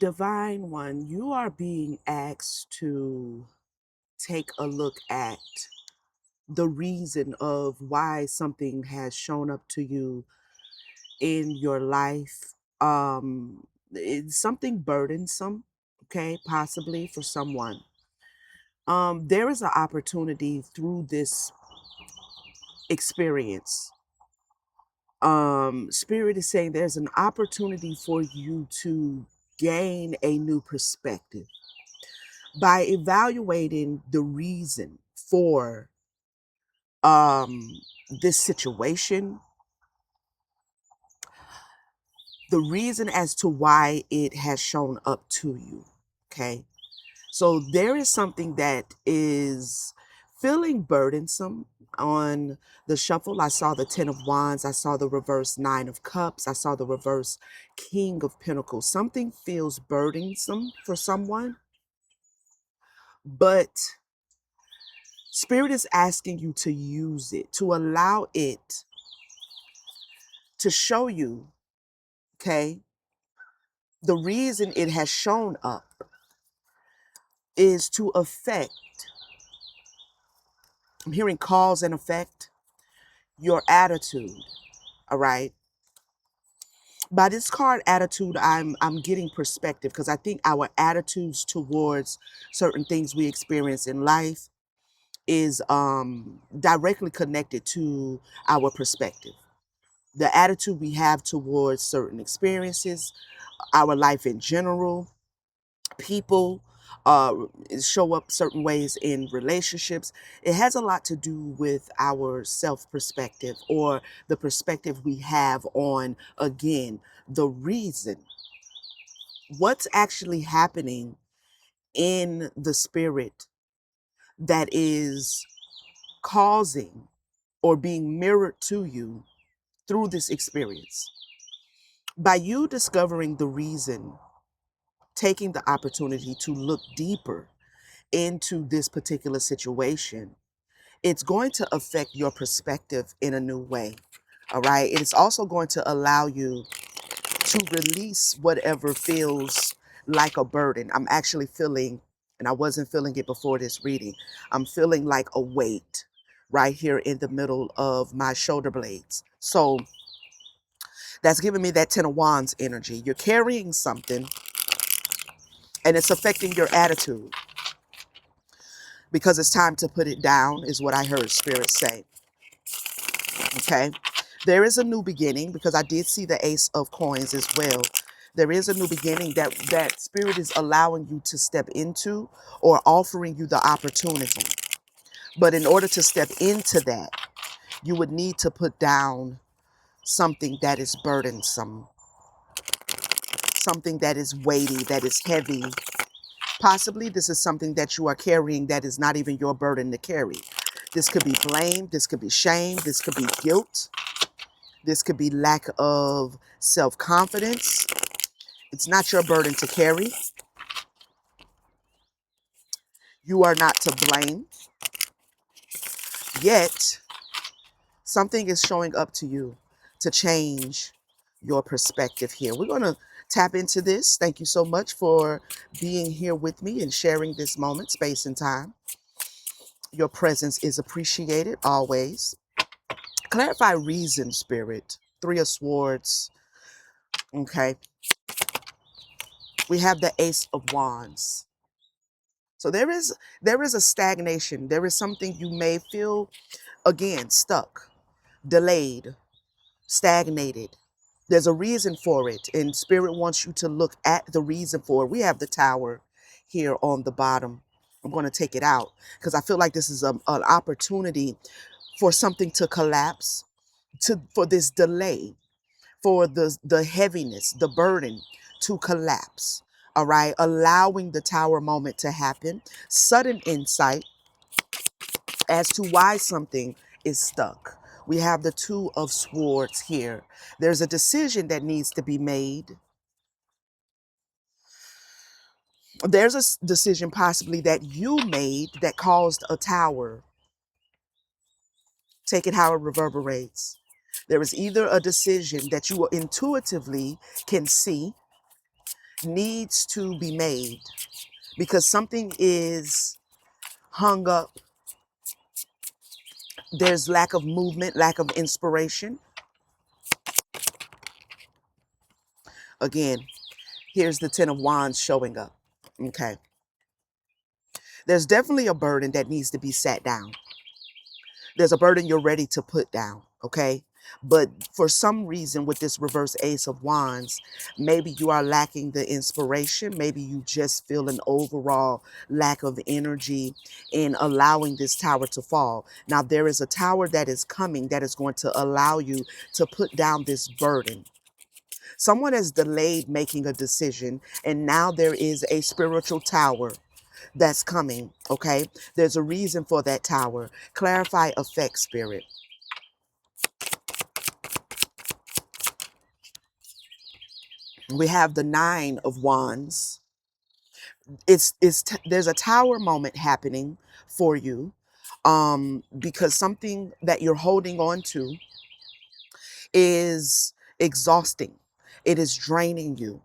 Divine One, you are being asked to take a look at the reason of why something has shown up to you in your life. It's something burdensome, okay, possibly for someone. There is an opportunity through this experience. Spirit is saying there's an opportunity for you to gain a new perspective by evaluating the reason for um this situation, the reason as to why it has shown up to you. Okay, so there is something that is feeling burdensome. On the shuffle, I saw the 10 of Wands, I saw the reverse 9 of Cups, I saw the reverse King of Pentacles. Something feels burdensome for someone, but Spirit is asking you to use it, to allow it to show you, okay, the reason it has shown up is to affect, I'm hearing cause and effect, your attitude. All right. By this card attitude, I'm getting perspective, because I think our attitudes towards certain things we experience in life is directly connected to our perspective. The attitude we have towards certain experiences, our life in general, people show up certain ways in relationships. It has a lot to do with our self perspective, or the perspective we have on, again, the reason, what's actually happening in the spirit that is causing or being mirrored to you through this experience. By you discovering the reason, taking the opportunity to look deeper into this particular situation, it's going to affect your perspective in a new way. All right. It's also going to allow you to release whatever feels like a burden. I'm actually feeling, and I wasn't feeling it before this reading, I'm feeling like a weight right here in the middle of my shoulder blades. So that's giving me that 10 of Wands energy. You're carrying something and it's affecting your attitude, because it's time to put it down, is what I heard Spirit say. Okay. There is a new beginning, because I did see the Ace of Coins as well. There is a new beginning that Spirit is allowing you to step into, or offering you the opportunity. But in order to step into that, you would need to put down something that is burdensome, something that is weighty, that is heavy. Possibly this is something that you are carrying that is not even your burden to carry. This could be blame, this could be shame, this could be guilt, this could be lack of self-confidence. It's not your burden to carry. You are not to blame. Yet, something is showing up to you to change your perspective here. We're going to tap into this. Thank you so much for being here with me and sharing this moment, space and time. Your presence is appreciated always. Clarify reason, Spirit. 3 of Swords. Okay. We have the Ace of Wands. So there is a stagnation. There is something you may feel, again, stuck, delayed, stagnated. There's a reason for it, and Spirit wants you to look at the reason for it. We have the Tower here on the bottom. I'm going to take it out because I feel like this is an opportunity for something to collapse, for this delay, for the heaviness, the burden to collapse. All right, allowing the Tower moment to happen. Sudden insight as to why something is stuck. We have the 2 of Swords here. There's a decision that needs to be made. There's a decision possibly that you made that caused a tower. Take it how it reverberates. There is either a decision that you intuitively can see needs to be made because something is hung up. There's lack of movement, lack of inspiration. Again, here's the Ten of Wands showing up. Okay. There's definitely a burden that needs to be sat down. There's a burden you're ready to put down. Okay. But for some reason, with this reverse Ace of Wands, maybe you are lacking the inspiration. Maybe you just feel an overall lack of energy in allowing this tower to fall. Now, there is a tower that is coming that is going to allow you to put down this burden. Someone has delayed making a decision, and now there is a spiritual tower that's coming, okay? There's a reason for that tower. Clarify effect, Spirit. We have the Nine of Wands. There's a tower moment happening for you, because something that you're holding on to is exhausting. It is draining you.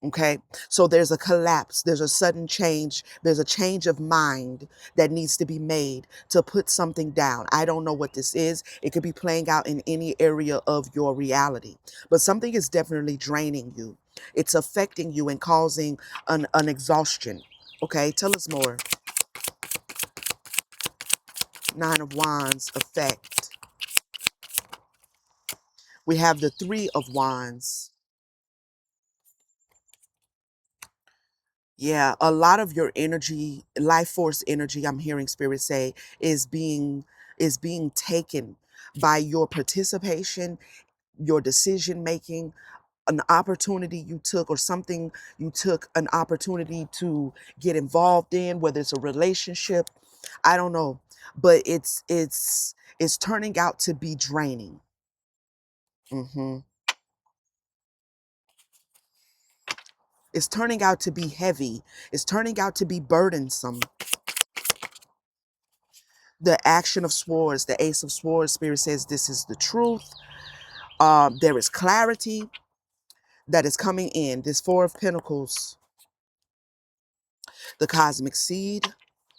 Okay, so there's a collapse, there's a sudden change, there's a change of mind that needs to be made to put something down. I don't know what this is. It could be playing out in any area of your reality, but something is definitely draining you. It's affecting you and causing an exhaustion. Okay, tell us more. Nine of Wands effect. We have the Three of Wands. Yeah, a lot of your energy, life force energy, I'm hearing Spirit say, is being taken by your participation, your decision making, an opportunity you took or something you took an opportunity to get involved in, whether it's a relationship, I don't know, but it's turning out to be draining. hmm It's turning out to be heavy. It's turning out to be burdensome. The action of swords, the Ace of Swords, Spirit says this is the truth. There is clarity that is coming in. This Four of Pentacles, the cosmic seed.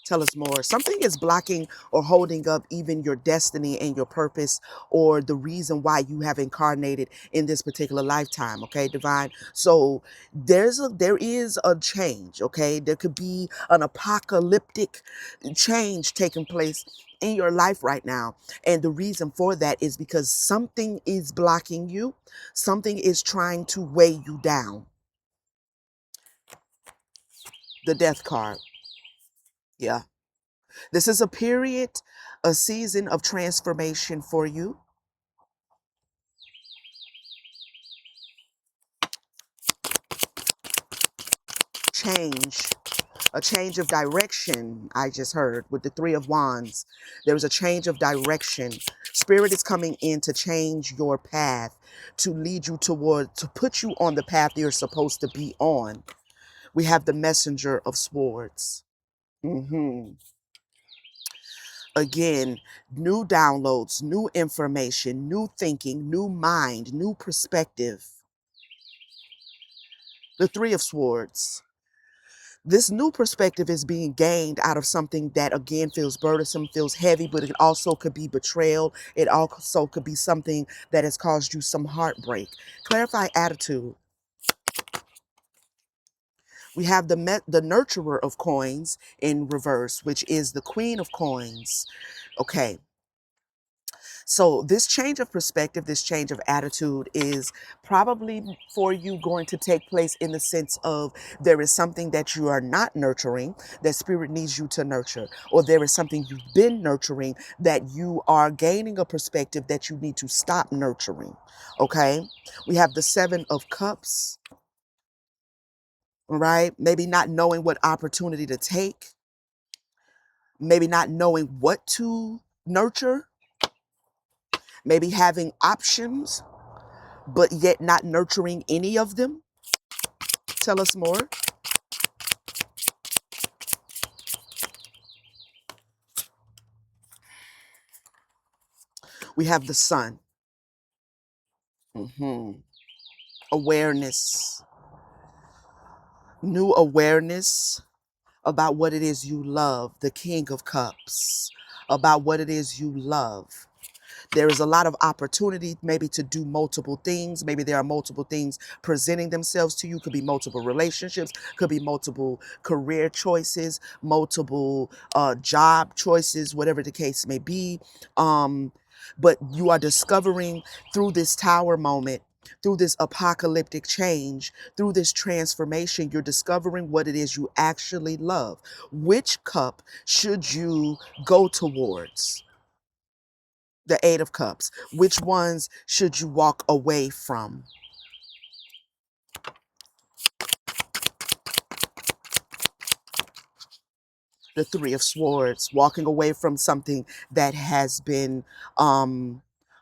Tell us more. Something is blocking or holding up even your destiny and your purpose, or the reason why you have incarnated in this particular lifetime. Okay, divine. So there is a change. Okay, there could be an apocalyptic change taking place in your life right now, and the reason for that is because something is blocking you. Something is trying to weigh you down. The Death card. Yeah. This is a period, a season of transformation for you. Change, a change of direction. I just heard with the Three of Wands. There was a change of direction. Spirit is coming in to change your path, to lead you toward, to put you on the path you're supposed to be on. We have the Messenger of Swords. Again, new downloads, new information, new thinking, new mind, new perspective. The Three of Swords. This new perspective is being gained out of something that, again, feels burdensome, feels heavy, but it also could be betrayal. It also could be something that has caused you some heartbreak. Clarify attitude. We have the nurturer of coins in reverse, which is the Queen of Coins. Okay. So this change of perspective, this change of attitude is probably for you going to take place in the sense of there is something that you are not nurturing that Spirit needs you to nurture, or there is something you've been nurturing that you are gaining a perspective that you need to stop nurturing. Okay. We have the Seven of Cups, right? Maybe not knowing what opportunity to take, maybe not knowing what to nurture, maybe having options but yet not nurturing any of them. Tell us more. We have the Sun. Awareness. new awareness about what it is you love, the King of Cups, about what it is you love. There is a lot of opportunity maybe to do multiple things. Maybe there are multiple things presenting themselves to you. Could be multiple relationships, could be multiple career choices, multiple job choices, whatever the case may be. But you are discovering through this tower moment, through this apocalyptic change, through this transformation, you're discovering what it is you actually love. Which cup should you go towards? The Eight of Cups. Which ones should you walk away from? The Three of Swords. Walking away from something that has been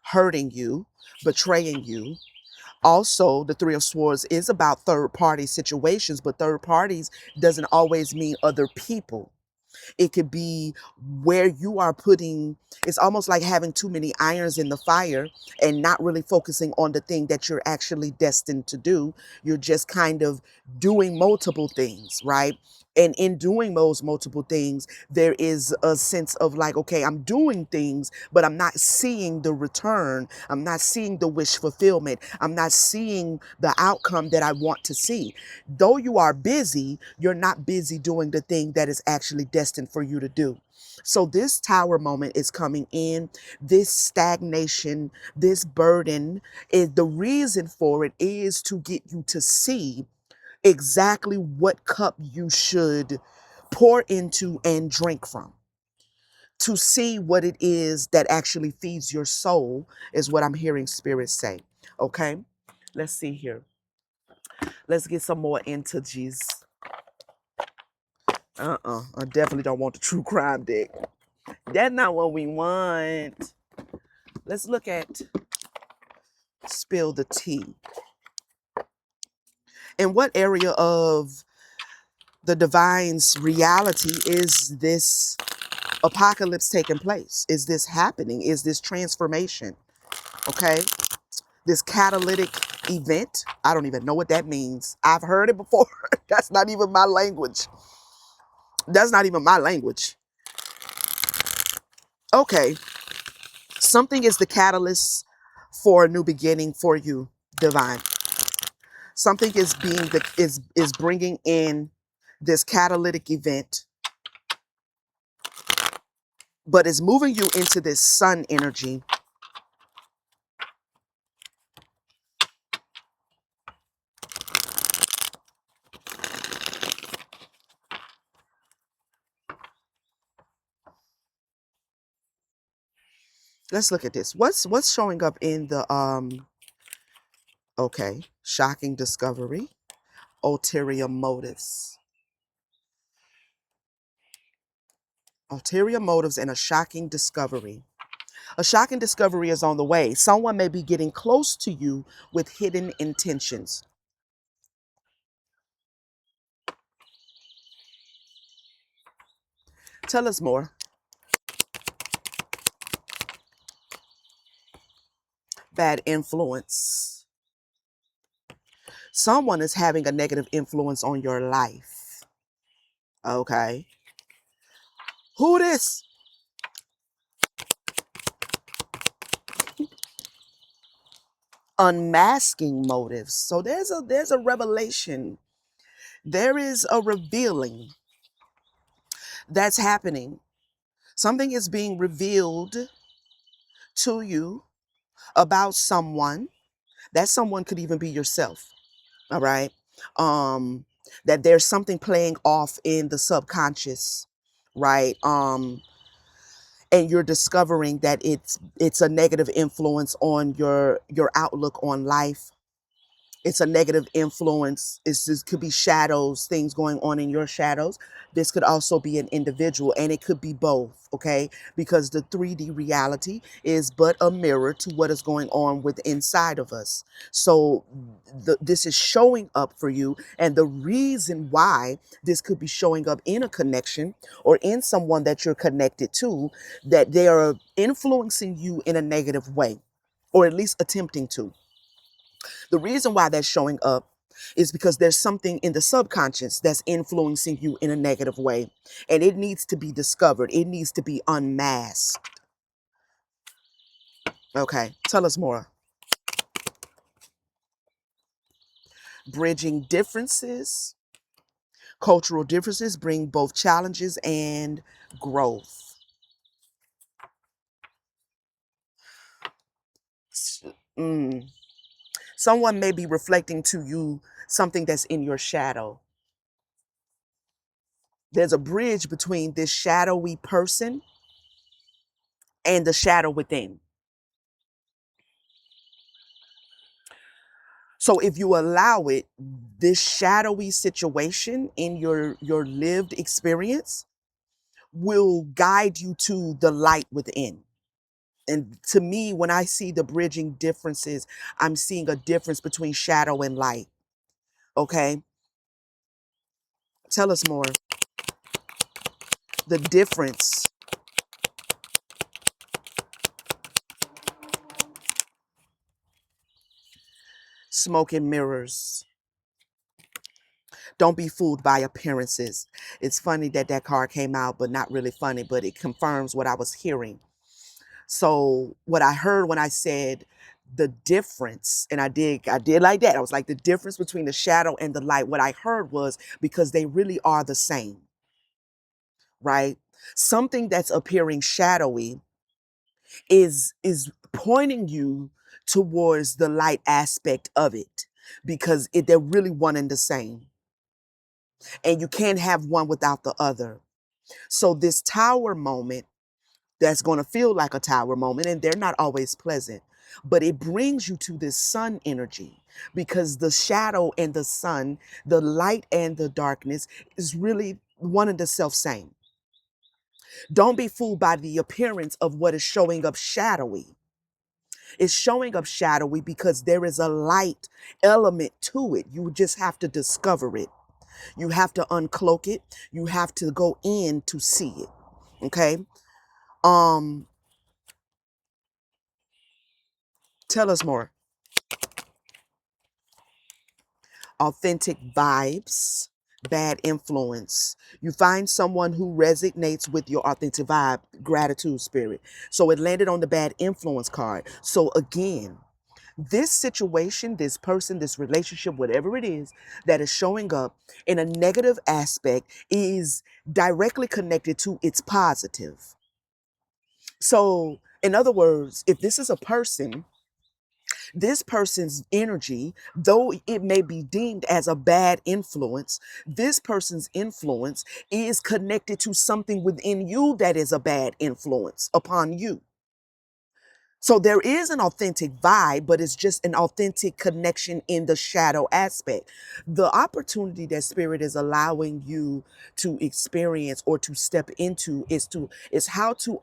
hurting you, betraying you. Also, the Three of Swords is about third party situations, but third parties doesn't always mean other people. It could be where you are putting, it's almost like having too many irons in the fire and not really focusing on the thing that you're actually destined to do. You're just kind of doing multiple things, right? And in doing those multiple things, there is a sense of like, okay, I'm doing things, but I'm not seeing the return. I'm not seeing the wish fulfillment. I'm not seeing the outcome that I want to see. Though you are busy, you're not busy doing the thing that is actually destined for you to do. So this tower moment is coming in. This stagnation, this burden, is the reason for it is to get you to see exactly what cup you should pour into and drink from. To see what it is that actually feeds your soul is what I'm hearing Spirit say. Okay, let's see here. Let's get some more into G's. I definitely don't want the true crime deck. That's not what we want. Let's look at spill the tea. In what area of the divine's reality is this apocalypse taking place? Is this happening? Is this transformation? Okay. This catalytic event. I don't even know what that means. I've heard it before. That's not even my language. That's not even my language. Okay. Something is the catalyst for a new beginning for you, divine. Something is being the is bringing in this catalytic event, but is moving you into this sun energy. Let's look at this. What's showing up in the okay, shocking discovery, ulterior motives. Ulterior motives and a shocking discovery. A shocking discovery is on the way. Someone may be getting close to you with hidden intentions. Tell us more. Bad influence. Someone is having a negative influence on your life. Okay. Who this? Unmasking motives. So there's a revelation. There is a revealing that's happening. Something is being revealed to you about someone. That someone could even be yourself. All right. Um, that there's something playing off in the subconscious, right? And you're discovering that it's a negative influence on your outlook on life. It's a negative influence. It could be shadows, things going on in your shadows. This could also be an individual, and it could be both, okay? Because the 3D reality is but a mirror to what is going on with inside of us. So this is showing up for you, and the reason why this could be showing up in a connection or in someone that you're connected to, that they are influencing you in a negative way, or at least attempting to. The reason why that's showing up is because there's something in the subconscious that's influencing you in a negative way, and it needs to be discovered. It needs to be unmasked. Okay, tell us more. Bridging differences, cultural differences bring both challenges and growth. Mm. Someone may be reflecting to you something that's in your shadow. There's a bridge between this shadowy person and the shadow within. So if you allow it, this shadowy situation in your lived experience will guide you to the light within. And to me, when I see the bridging differences, I'm seeing a difference between shadow and light. Okay? Tell us more. The difference. Smoke and mirrors. Don't be fooled by appearances. It's funny that that card came out, but not really funny, but it confirms what I was hearing. So what I heard when I said the difference, and I did like that. I was like, the difference between the shadow and the light. What I heard was because they really are the same, right? Something that's appearing shadowy is pointing you towards the light aspect of it because they're really one and the same. And you can't have one without the other. So this tower moment that's going to feel like a tower moment, and they're not always pleasant, but it brings you to this sun energy because the shadow and the sun, the light and the darkness is really one and the self same. Don't be fooled by the appearance of what is showing up shadowy. It's showing up shadowy because there is a light element to it. You just have to discover it. You have to uncloak it. You have to go in to see it. Okay? Um, tell us more. Authentic vibes, bad influence. You find someone who resonates with your authentic vibe, gratitude spirit. So it landed on the bad influence card. So again, this situation, this person, this relationship, whatever it is that is showing up in a negative aspect is directly connected to its positive. So, in other words, if this is a person, this person's energy, though it may be deemed as a bad influence, this person's influence is connected to something within you that is a bad influence upon you. So there is an authentic vibe, but it's just an authentic connection in the shadow aspect. The opportunity that spirit is allowing you to experience or to step into is how to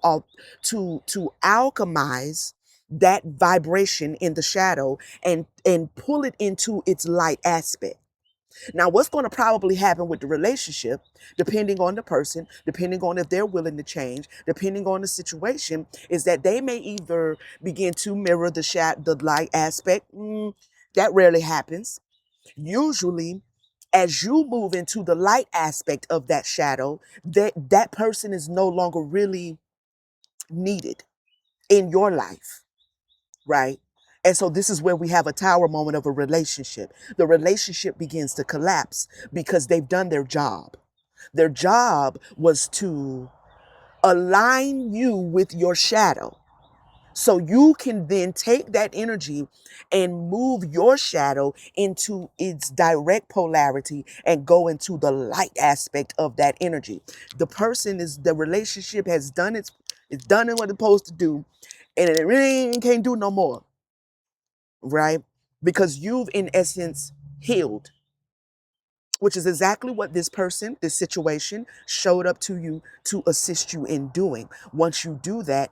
alchemize that vibration in the shadow and pull it into its light aspect. Now, what's going to probably happen with the relationship, depending on the person, depending on if they're willing to change, depending on the situation, is that they may either begin to mirror the light aspect. That rarely happens. Usually, as you move into the light aspect of that shadow, that person is no longer really needed in your life, right? And so this is where we have a tower moment of a relationship. The relationship begins to collapse because they've done their job. Their job was to align you with your shadow. So you can then take that energy and move your shadow into its direct polarity and go into the light aspect of that energy. The relationship has done it's done what it's supposed to do, and it really can't do no more, right? Because you've, in essence, healed, which is exactly what this person, this situation showed up to you to assist you in doing. Once you do that,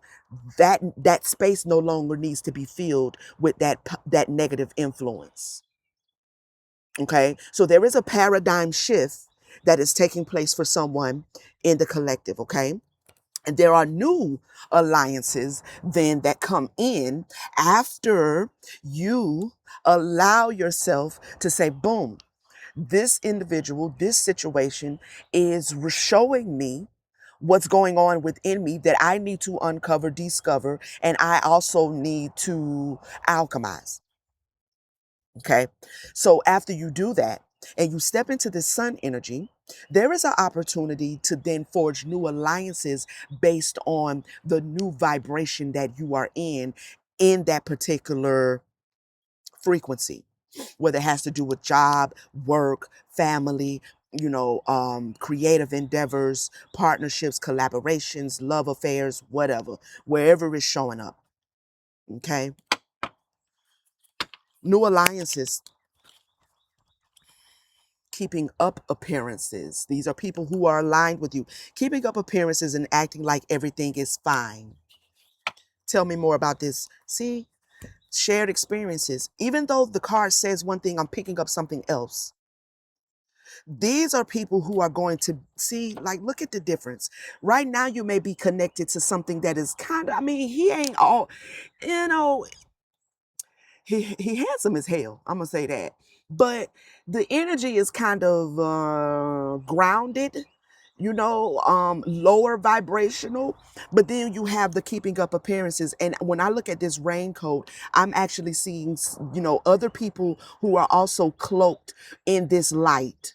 that space no longer needs to be filled with that negative influence. Okay? So there is a paradigm shift that is taking place for someone in the collective, okay? And there are new alliances then that come in after you allow yourself to say, boom, this individual, this situation is showing me what's going on within me that I need to uncover, discover, and I also need to alchemize. Okay. So after you do that and you step into the sun energy, there is an opportunity to then forge new alliances based on the new vibration that you are in that particular frequency, whether it has to do with job, work, family, creative endeavors, partnerships, collaborations, love affairs, whatever, wherever it's showing up. Okay. New alliances, keeping up appearances. These are people who are aligned with you. Keeping up appearances and acting like everything is fine. Tell me more about this. See, shared experiences. Even though the card says one thing, I'm picking up something else. These are people who are going to see, like, look at the difference. Right now, you may be connected to something that is kind of, I mean, he ain't all, you know, he handsome as hell. I'm gonna say that. But the energy is kind of grounded, lower vibrational. But then you have the keeping up appearances. And when I look at this raincoat, I'm actually seeing, other people who are also cloaked in this light,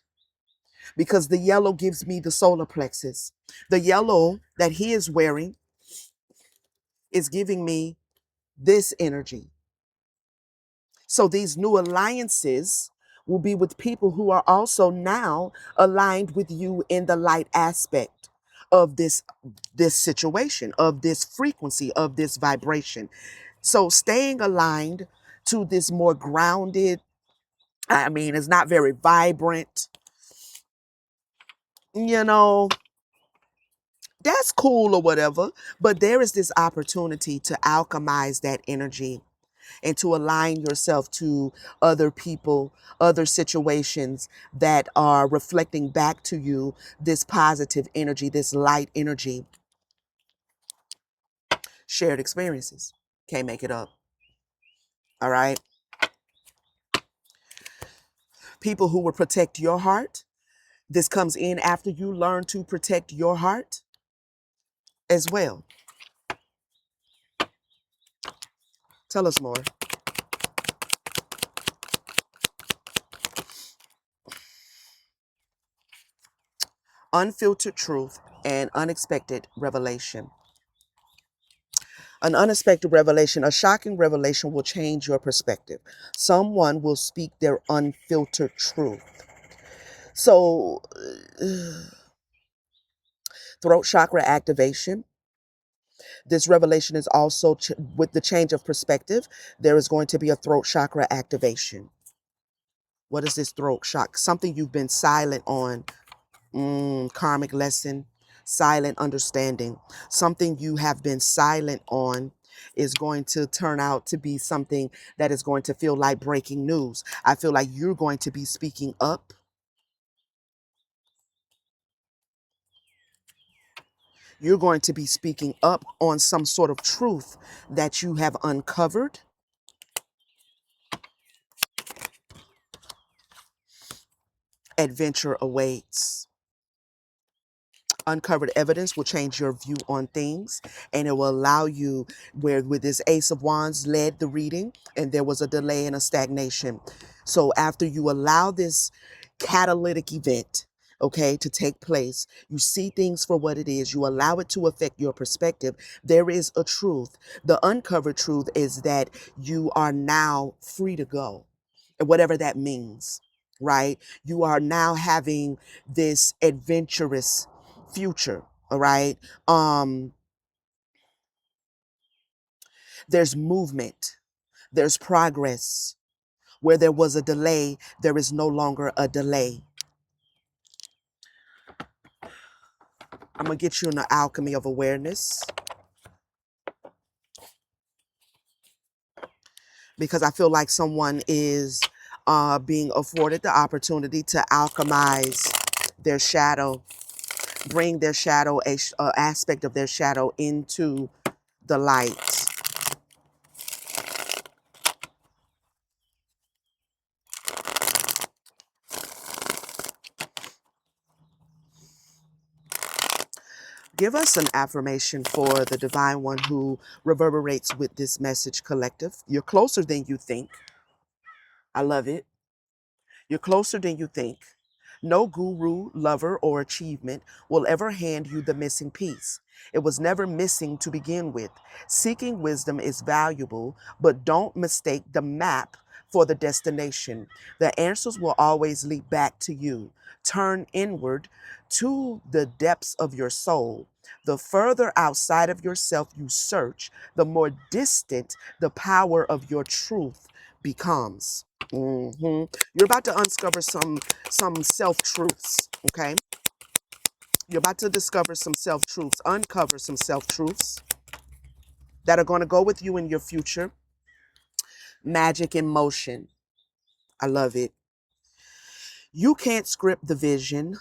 because the yellow gives me the solar plexus. The yellow that he is wearing is giving me this energy. So these new alliances will be with people who are also now aligned with you in the light aspect of this situation, of this frequency, of this vibration. So staying aligned to this more grounded, I mean, it's not very vibrant, you know, that's cool or whatever, but there is this opportunity to alchemize that energy and to align yourself to other people, other situations that are reflecting back to you this positive energy, this light energy. Shared experiences. Can't make it up. All right. People who will protect your heart. This comes in after you learn to protect your heart as well. Tell us more. Unfiltered truth and unexpected revelation. An unexpected revelation, a shocking revelation will change your perspective. Someone will speak their unfiltered truth. So, throat chakra activation. This revelation is also with the change of perspective. There is going to be a throat chakra activation. What is this throat chakra? Something you've been silent on. Karmic lesson, silent understanding. Something you have been silent on is going to turn out to be something that is going to feel like breaking news. I feel like you're going to be speaking up. You're going to be speaking up on some sort of truth that you have uncovered. Adventure awaits. Uncovered evidence will change your view on things, and it will allow you, where with this Ace of Wands led the reading and there was a delay and a stagnation. So after you allow this catalytic event, okay, to take place, you see things for what it is, you allow it to affect your perspective, there is a truth. The uncovered truth is that you are now free to go, and whatever that means, right? You are now having this adventurous future. All right. There's movement, there's progress. Where there was a delay, there is no longer a delay. I'm gonna get you in the alchemy of awareness, because I feel like someone is being afforded the opportunity to alchemize their shadow. bring their shadow, a aspect of their shadow into the light. Give us an affirmation for the divine one who reverberates with this message, collective. You're closer than you think. I love it. You're closer than you think. No guru, lover, or achievement will ever hand you the missing piece. It was never missing to begin with. Seeking wisdom is valuable, but don't mistake the map for the destination. The answers will always lead back to you. Turn inward to the depths of your soul. The further outside of yourself you search, the more distant the power of your truth becomes. You're about to uncover some self truths. Okay, you're about to discover some self truths, uncover some self truths that are going to go with you in your future. Magic in motion. I love it. You can't script the vision,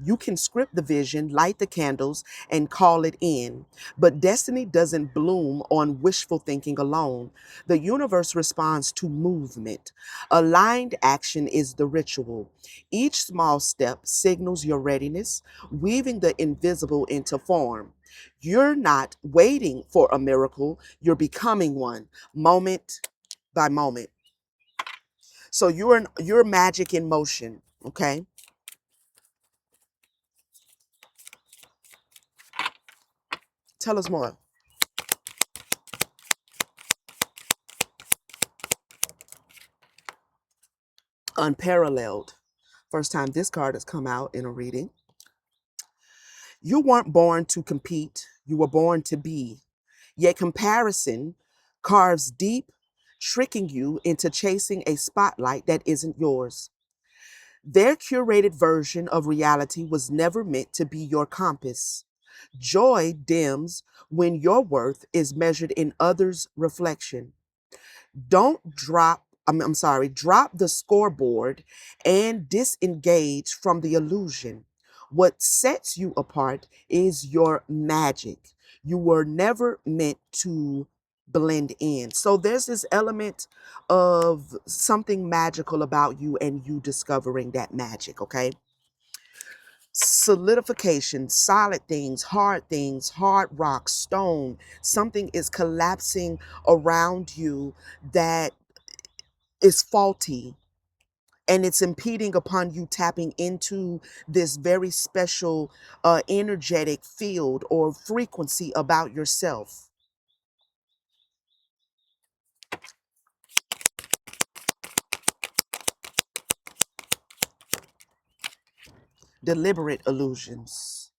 you can script the vision, light the candles, and call it in. But destiny doesn't bloom on wishful thinking alone. The universe responds to movement. Aligned action is the ritual. Each small step signals your readiness, weaving the invisible into form. You're not waiting for a miracle, you're becoming one, moment by moment. So you're magic in motion, okay? Tell us more. Unparalleled. First time this card has come out in a reading. You weren't born to compete, you were born to be. Yet comparison carves deep, tricking you into chasing a spotlight that isn't yours. Their curated version of reality was never meant to be your compass. Joy dims when your worth is measured in others' reflection. Don't drop, I'm sorry, drop the scoreboard and disengage from the illusion. What sets you apart is your magic. You were never meant to blend in. So there's this element of something magical about you and you discovering that magic, okay? Solidification, hard rock, stone, something is collapsing around you that is faulty, and it's impeding upon you tapping into this very special energetic field or frequency about yourself. Deliberate illusions.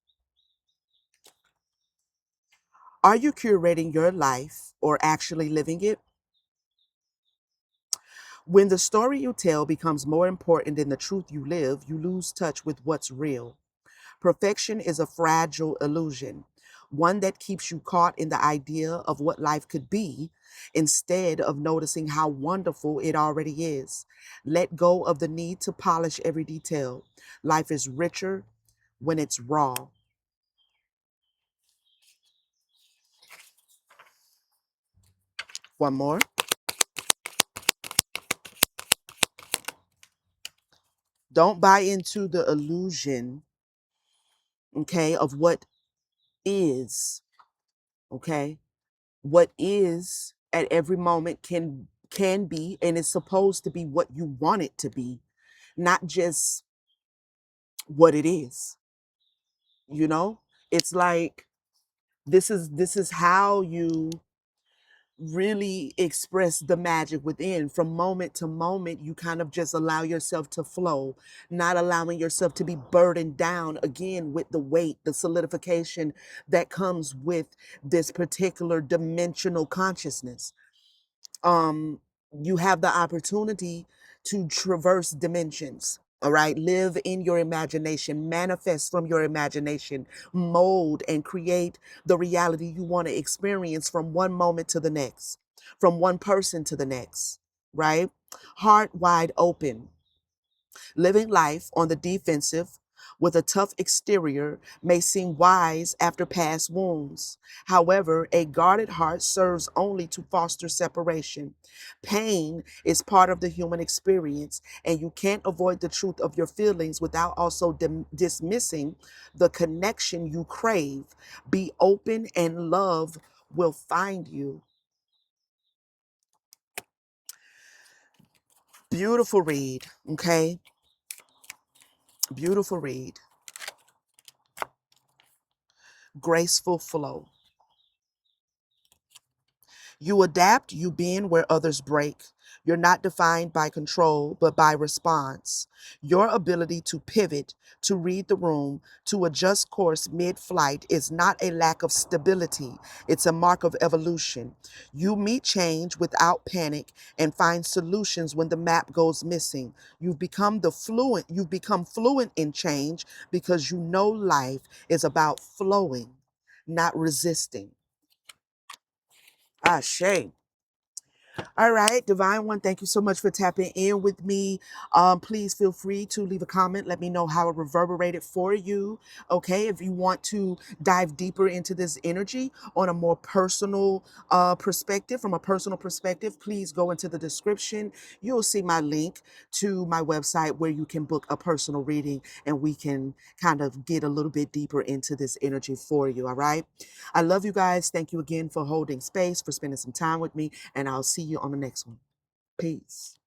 Are you curating your life or actually living it? When the story you tell becomes more important than the truth you live, you lose touch with what's real. Perfection is a fragile illusion, one that keeps you caught in the idea of what life could be instead of noticing how wonderful it already is. Let go of the need to polish every detail. Life is richer when it's raw. One more. Don't buy into the illusion, okay, of what is, okay? What is at every moment can be and is supposed to be what you want it to be, not just what it is. You know, it's like this is how you really express the magic within. From moment to moment, you kind of just allow yourself to flow, not allowing yourself to be burdened down again with the weight, the solidification that comes with this particular dimensional consciousness. um you have the opportunity to traverse dimensions. All right, live in your imagination, manifest from your imagination, mold and create the reality you want to experience from one moment to the next, from one person to the next, right? Heart wide open. Living life on the defensive with a tough exterior may seem wise after past wounds. However, a guarded heart serves only to foster separation. Pain is part of the human experience, and you can't avoid the truth of your feelings without also dismissing the connection you crave. Be open, and love will find you. Beautiful read, okay? Beautiful read. Graceful flow. You adapt, you bend where others break. You're not defined by control, but by response. Your ability to pivot, to read the room, to adjust course mid flight is not a lack of stability, it's a mark of evolution. You meet change without panic and find solutions when the map goes missing. You've become fluent in change because you know life is about flowing, not resisting. Ah, shame. All right, Divine One, thank you so much for tapping in with me. Please feel free to leave a comment. Let me know how it reverberated for you. Okay, if you want to dive deeper into this energy on a more personal perspective, from a personal perspective, please go into the description. You'll see my link to my website where you can book a personal reading and we can kind of get a little bit deeper into this energy for you. All right. I love you guys. Thank you again for holding space, for spending some time with me, and I'll see you on the next one. Peace.